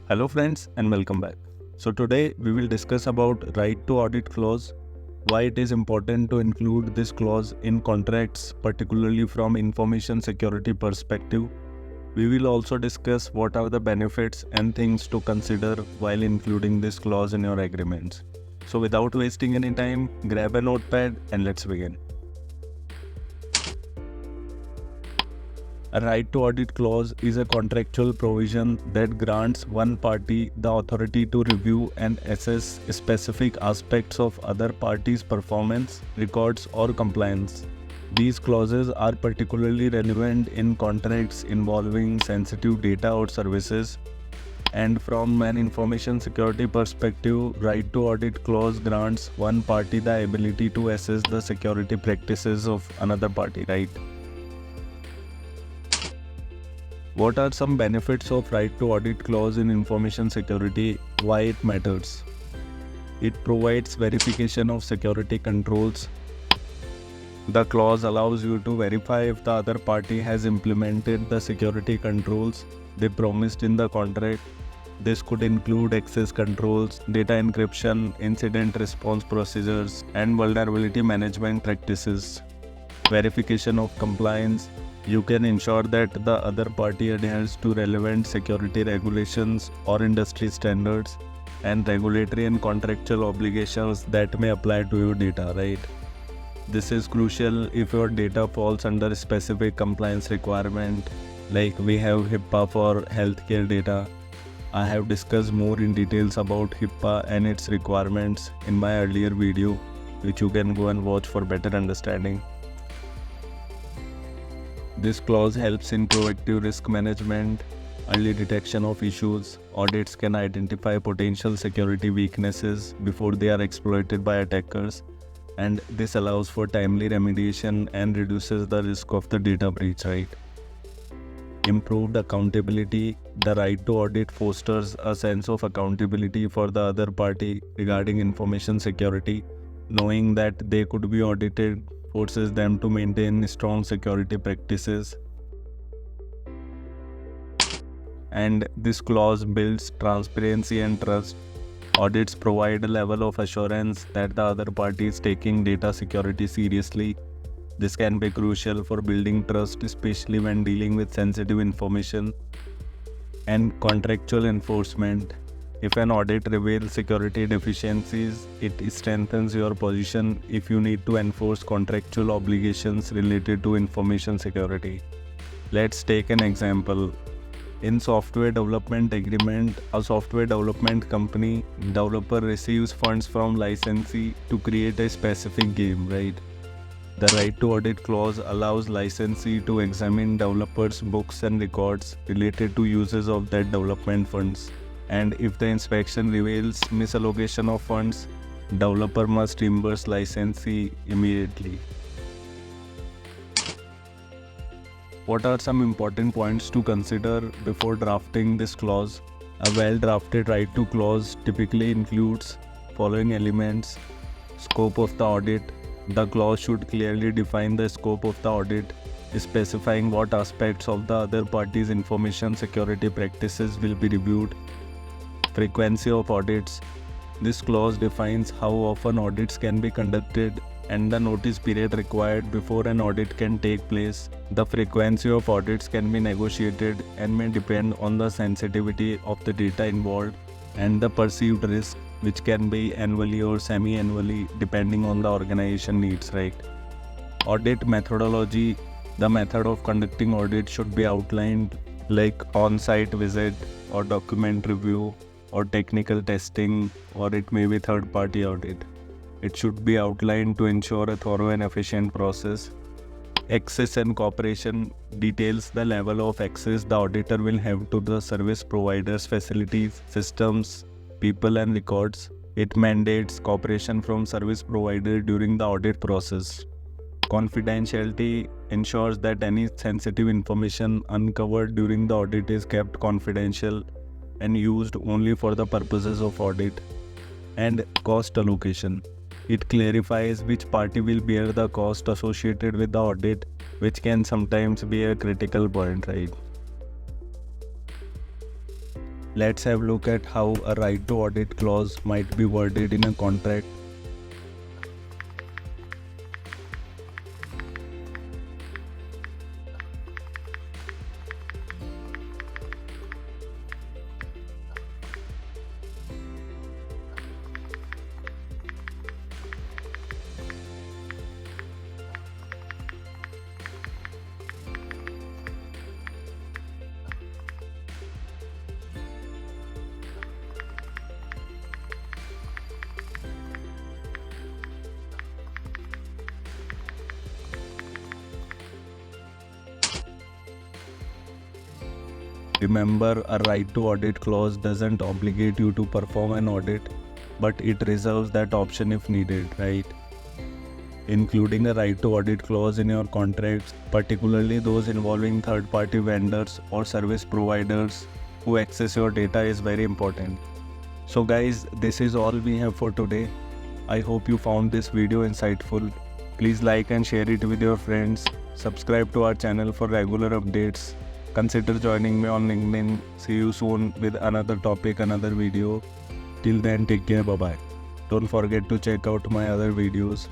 Hello friends and welcome back. So today we will discuss about right to audit clause, why it is important to include this clause in contracts, particularly from information security perspective. We will also discuss what are the benefits and things to consider while including this clause in your agreements. So without wasting any time, grab a notepad and let's begin. A right to audit clause is a contractual provision that grants one party the authority to review and assess specific aspects of other parties' performance, records, or compliance. These clauses are particularly relevant in contracts involving sensitive data or services. And from an information security perspective, right to audit clause grants one party the ability to assess the security practices of another party, right? What are some benefits of right to audit clause in information security? Why it matters? It provides verification of security controls. The clause allows you to verify if the other party has implemented the security controls they promised in the contract. This could include access controls, data encryption, incident response procedures, and vulnerability management practices. Verification of compliance. You can ensure that the other party adheres to relevant security regulations or industry standards and regulatory and contractual obligations that may apply to your data, right? This is crucial if your data falls under a specific compliance requirement, like we have HIPAA for healthcare data. I have discussed more in details about HIPAA and its requirements in my earlier video, which you can go and watch for better understanding. This clause helps in proactive risk management, early detection of issues. Audits can identify potential security weaknesses before they are exploited by attackers, and this allows for timely remediation and reduces the risk of the data breach, right? Improved accountability. The right to audit fosters a sense of accountability for the other party regarding information security. Knowing that they could be audited forces them to maintain strong security practices. And this clause builds transparency and trust. Audits provide a level of assurance that the other party is taking data security seriously. This can be crucial for building trust, especially when dealing with sensitive information. And contractual enforcement. If an audit reveals security deficiencies, it strengthens your position if you need to enforce contractual obligations related to information security. Let's take an example. In software development agreement, a software development company developer receives funds from licensee to create a specific game, right? The right to audit clause allows licensee to examine developers' books and records related to uses of that development funds. And if the inspection reveals misallocation of funds, developer must reimburse licensee immediately. What are some important points to consider before drafting this clause? A well-drafted right to clause typically includes following elements: scope of the audit. The clause should clearly define the scope of the audit, specifying what aspects of the other party's information security practices will be reviewed. Frequency of audits. This clause defines how often audits can be conducted and the notice period required before an audit can take place. The frequency of audits can be negotiated and may depend on the sensitivity of the data involved and the perceived risk, which can be annually or semi-annually depending on the organization needs, right? Audit methodology. The method of conducting audit should be outlined, like on-site visit or document review or technical testing, or it may be third-party audit. It should be outlined to ensure a thorough and efficient process. Access and cooperation details the level of access the auditor will have to the service provider's facilities, systems, people and records. It mandates cooperation from service provider during the audit process. Confidentiality ensures that any sensitive information uncovered during the audit is kept confidential and used only for the purposes of audit. And cost allocation. It clarifies which party will bear the cost associated with the audit, which can sometimes be a critical point, right? Let's have a look at how a right to audit clause might be worded in a contract. Remember, a right to audit clause doesn't obligate you to perform an audit, but it reserves that option if needed, right? Including a right to audit clause in your contracts, particularly those involving third-party vendors or service providers who access your data, is very important. So guys, this is all we have for today. I hope you found this video insightful. Please like and share it with your friends. Subscribe to our channel for regular updates. Consider joining me on LinkedIn. See you soon with another topic, another video. Till then, take care. Bye bye. Don't forget to check out my other videos.